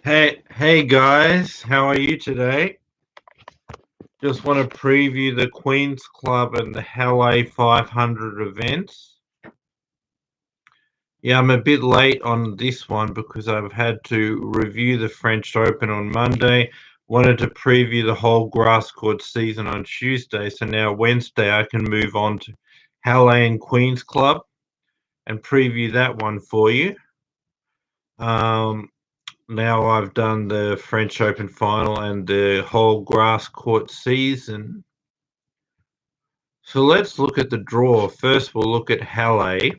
Hey guys, how are you today? Just want to preview the Queen's Club and the halle 500 events. Yeah, I'm a bit late on this one because I've had to review the French Open on Monday. Wanted to preview the whole grass court season on Tuesday, so now Wednesday I can move on to halle and Queen's Club and preview that one for you. Um, Now I've done the French Open final and the whole grass court season. So let's look at the draw. First, we'll look at halle.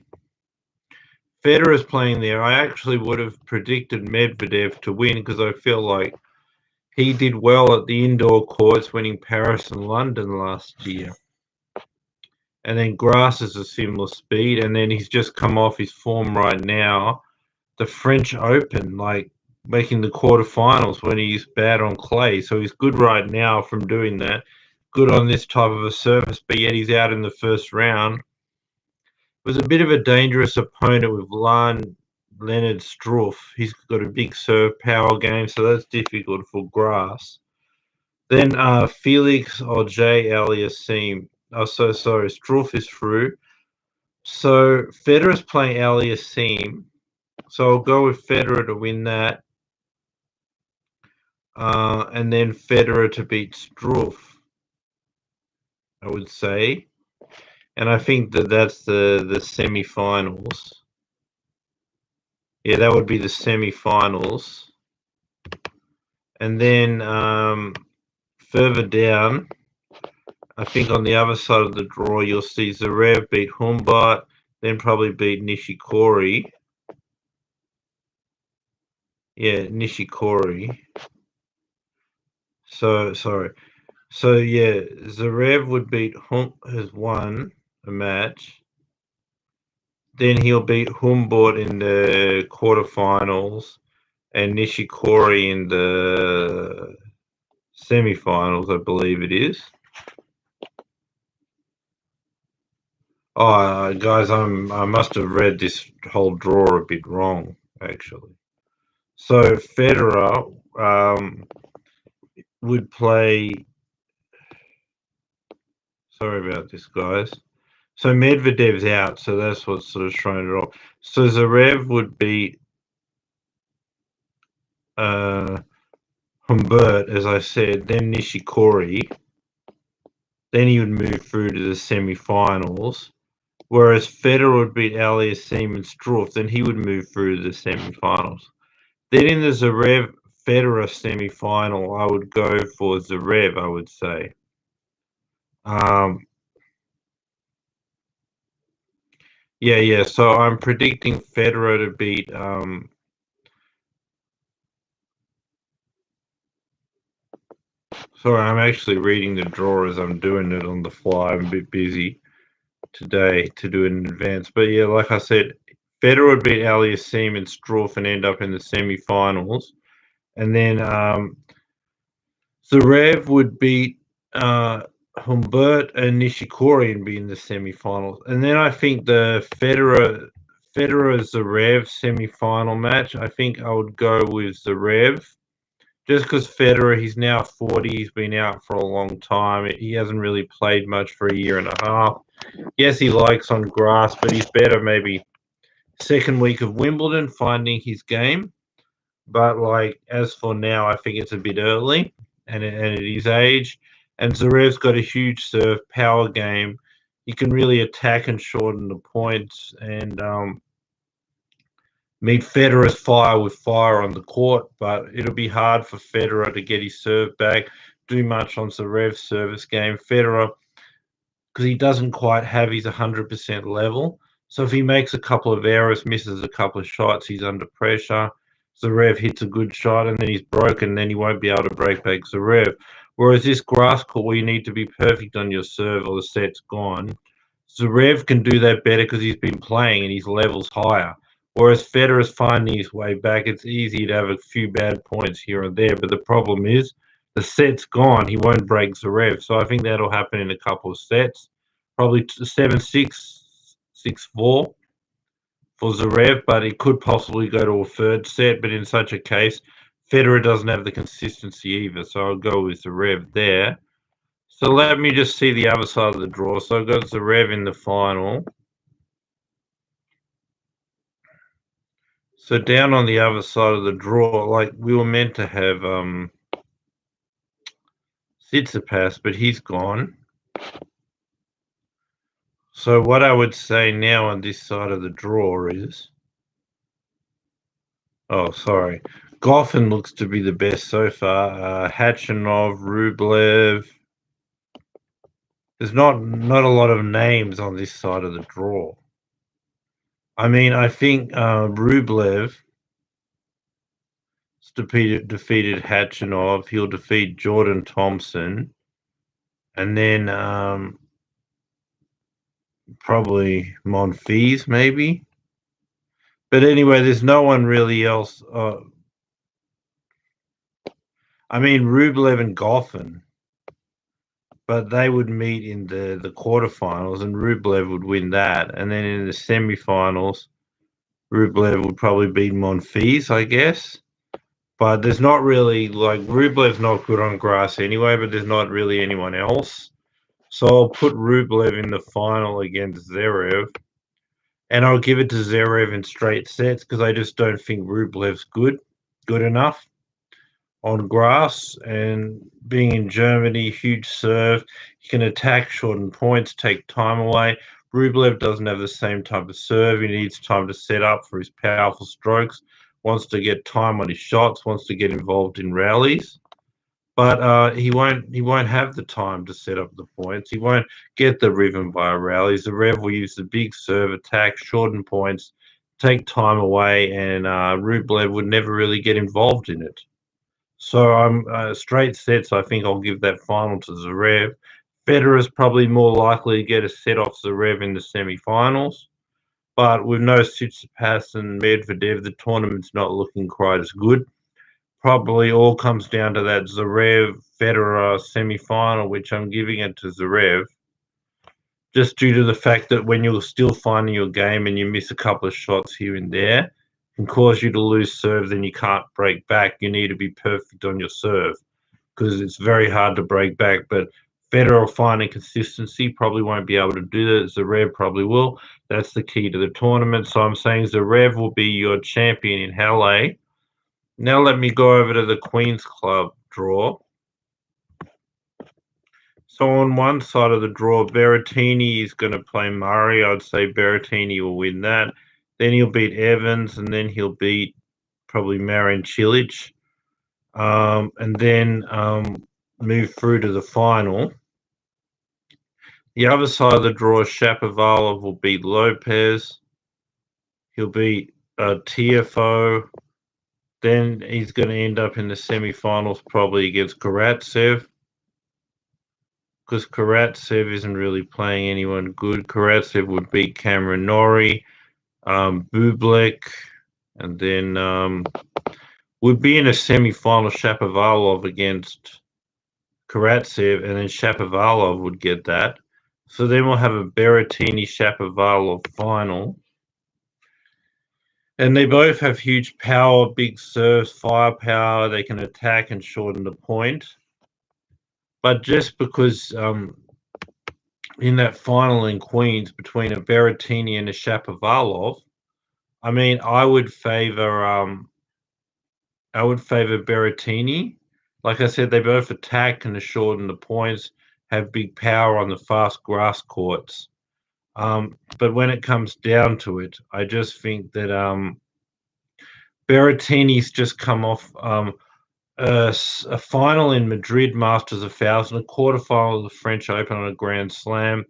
Federer's playing there. I actually would have predicted Medvedev to win because I feel like he did well at the indoor courts, winning Paris and London last year. And then grass is a similar speed, and then he's just come off his form right now. The French Open, like making the quarterfinals when he's bad on clay. So he's good right now from doing that. Good on this type of a surface, but yet he's out in the first round. It was a bit of a dangerous opponent with Leonard Struff. He's got a big serve power game, so that's difficult for grass. Then Felix Auger-Aliassime. Oh, so sorry. Struff is through. So Federer's playing Aliassime. So I'll go with Federer to win that. And then Federer to beat Struff, I would say. And I think that's the semi-finals. Yeah, that would be the semi-finals. And then further down, I think on the other side of the draw, you'll see Zverev beat Humbert, then probably beat Nishikori. Yeah, Nishikori. So, sorry. So, yeah, Zverev would beat has won a match. Then he'll beat Humbert in the quarterfinals and Nishikori in the semifinals, I believe it is. Oh, guys, I must have read this whole draw a bit wrong, actually. So Federer would play. Sorry about this, guys. So Medvedev's out, so that's what's sort of thrown it off. So Zverev would beat Humbert, as I said, then Nishikori. Then he would move through to the semi-finals. Whereas Federer would beat Aliassime and Struff, then he would move through to the semi-finals. Then in the Zverev Federer semi-final, I would go for Zverev, I would say. Yeah. So I'm predicting Federer to beat. Sorry, I'm actually reading the draw as I'm doing it on the fly. I'm a bit busy today to do it in advance. But yeah, like I said, Federer would beat Aliassime and Struff and end up in the semi-finals. And then Zverev would beat Humbert and Nishikori and be in the semi-finals. And then I think the Federer-Zverev semi-final match, I think I would go with Zverev. Just because Federer, he's now 40, he's been out for a long time. He hasn't really played much for a year and a half. Yes, he likes on grass, but he's better maybe second week of Wimbledon, finding his game. But like as for now, I think it's a bit early, and at his age, and Zverev's got a huge serve power game. He can really attack and shorten the points, and meet Federer's fire with fire on the court. But it'll be hard for Federer to get his serve back, do much on Zverev's service game. Federer, because he doesn't quite have his 100% level. So if he makes a couple of errors, misses a couple of shots, he's under pressure. Zverev hits a good shot and then he's broken, then he won't be able to break back Zverev. Whereas this grass court where you need to be perfect on your serve or the set's gone, Zverev can do that better because he's been playing and his level's higher. Whereas Federer's finding his way back, it's easy to have a few bad points here and there. But the problem is the set's gone. He won't break Zverev. So I think that'll happen in a couple of sets. Probably 7-6, 6-4 for Zverev, but it could possibly go to a third set. But in such a case, Federer doesn't have the consistency either, so I'll go with Zverev there. So let me just see the other side of the draw. So I've got Zverev in the final. So down on the other side of the draw, like we were meant to have Tsitsipas, but he's gone. So what I would say now on this side of the draw is, oh, sorry, Goffin looks to be the best so far. Khachanov, Rublev. There's not a lot of names on this side of the draw. I mean, I think Rublev defeated Khachanov. He'll defeat Jordan Thompson, and then probably Monfils, maybe. But anyway, there's no one really else. I mean, Rublev and Goffin, but they would meet in the quarterfinals, and Rublev would win that. And then in the semifinals, Rublev would probably beat Monfils, I guess. But there's not really, like, Rublev's not good on grass anyway, but there's not really anyone else. So I'll put Rublev in the final against Zverev. And I'll give it to Zverev in straight sets because I just don't think Rublev's good enough on grass. And being in Germany, huge serve, he can attack, shorten points, take time away. Rublev doesn't have the same type of serve. He needs time to set up for his powerful strokes, wants to get time on his shots, wants to get involved in rallies. But he won't have the time to set up the points. He won't get the rhythm via rallies. The Rev will use the big serve attack, shorten points, take time away, and Rublev would never really get involved in it. So I'm straight sets. I think I'll give that final to Zverev. Federer's probably more likely to get a set off Zverev in the semi-finals. But with no Tsitsipas and Medvedev, the tournament's not looking quite as good. Probably all comes down to that Zverev Federer semi-final, which I'm giving it to Zverev, just due to the fact that when you're still finding your game and you miss a couple of shots here and there, can cause you to lose serve, then you can't break back. You need to be perfect on your serve because it's very hard to break back. But Federer finding consistency probably won't be able to do that. Zverev probably will. That's the key to the tournament. So I'm saying Zverev will be your champion in halle. Now let me go over to the Queen's Club draw. So on one side of the draw, Berrettini is going to play Murray. I'd say Berrettini will win that. Then he'll beat Evans, and then he'll beat probably Marin Cilic. And then move through to the final. The other side of the draw, Shapovalov will beat Lopez. He'll beat Tiafoe. Then he's going to end up in the semi-finals probably against Karatsev. Because Karatsev isn't really playing anyone good. Karatsev would beat Cameron Norrie, Bublik, and then would be in a semi-final Shapovalov against Karatsev, and then Shapovalov would get that. So then we'll have a Berrettini-Shapovalov final. And they both have huge power, big serves, firepower. They can attack and shorten the point. But just because in that final in Queens between a Berrettini and a Shapovalov, I mean, I would favor Berrettini. Like I said, they both attack and shorten the points, have big power on the fast grass courts. But when it comes down to it, I just think that Berrettini's just come off a final in Madrid Masters 1000, a quarterfinal of the French Open on a Grand Slam.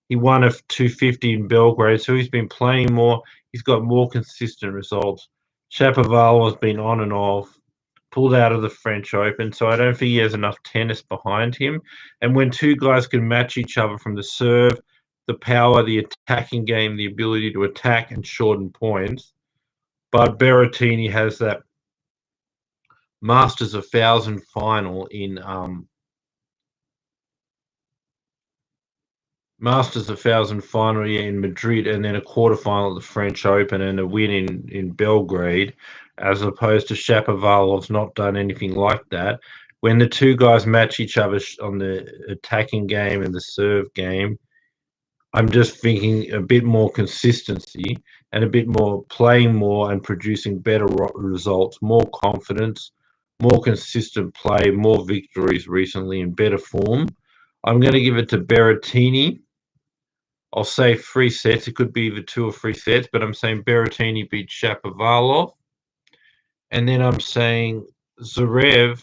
He won a 250 in Belgrade, so he's been playing more. He's got more consistent results. Shapovalov has been on and off, pulled out of the French Open, so I don't think he has enough tennis behind him. And when two guys can match each other from the serve, the power, the attacking game, the ability to attack and shorten points, but Berrettini has that Masters 1000 final in Masters 1000 final in Madrid, and then a quarterfinal at the French Open and a win in Belgrade, as opposed to Shapovalov's not done anything like that. When the two guys match each other on the attacking game and the serve game, I'm just thinking a bit more consistency and a bit more playing more and producing better results, more confidence, more consistent play, more victories recently in better form. I'm going to give it to Berrettini. I'll say 3 sets. It could be either 2 or 3 sets, but I'm saying Berrettini beats Shapovalov. And then I'm saying Zverev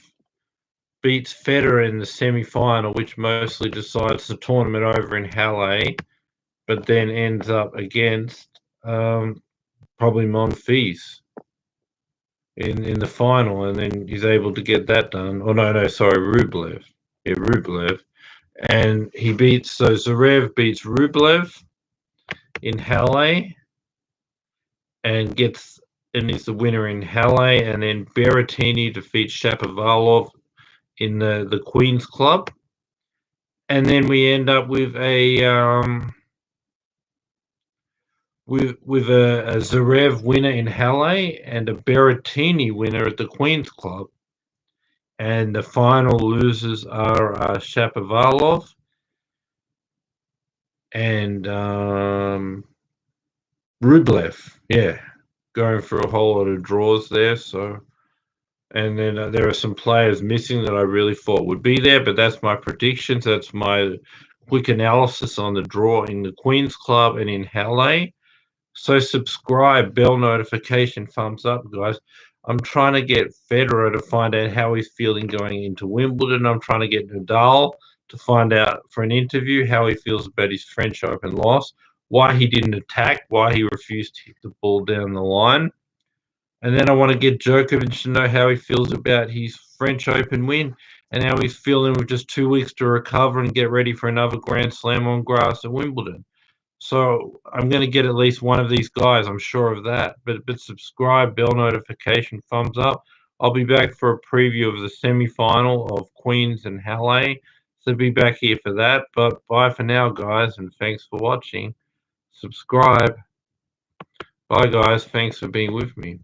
beats Federer in the semi-final, which mostly decides the tournament over in Halle, but then ends up against probably Monfils in the final, and then he's able to get that done. Oh no, sorry, Rublev. Yeah, Rublev. And he beats Zverev beats Rublev in Halle and is the winner in Halle, and then Berrettini defeats Shapovalov in the Queen's Club, and then we end up with a Zverev winner in Halle and a Berrettini winner at the Queen's Club, and the final losers are Shapovalov and Rublev. Yeah, going for a whole lot of draws there. So, and then there are some players missing that I really thought would be there, but that's my predictions. That's my quick analysis on the draw in the Queen's Club and in Halle. So subscribe, bell notification, thumbs up, guys. I'm trying to get Federer to find out how he's feeling going into Wimbledon. I'm trying to get Nadal to find out for an interview how he feels about his French Open loss, why he didn't attack, why he refused to hit the ball down the line. And then I want to get Djokovic to know how he feels about his French Open win and how he's feeling with just 2 weeks to recover and get ready for another Grand Slam on grass at Wimbledon. So I'm going to get at least one of these guys. I'm sure of that. But subscribe, bell notification, thumbs up. I'll be back for a preview of the semi-final of Queens and Halle. So be back here for that. But bye for now, guys, and thanks for watching. Subscribe. Bye, guys. Thanks for being with me.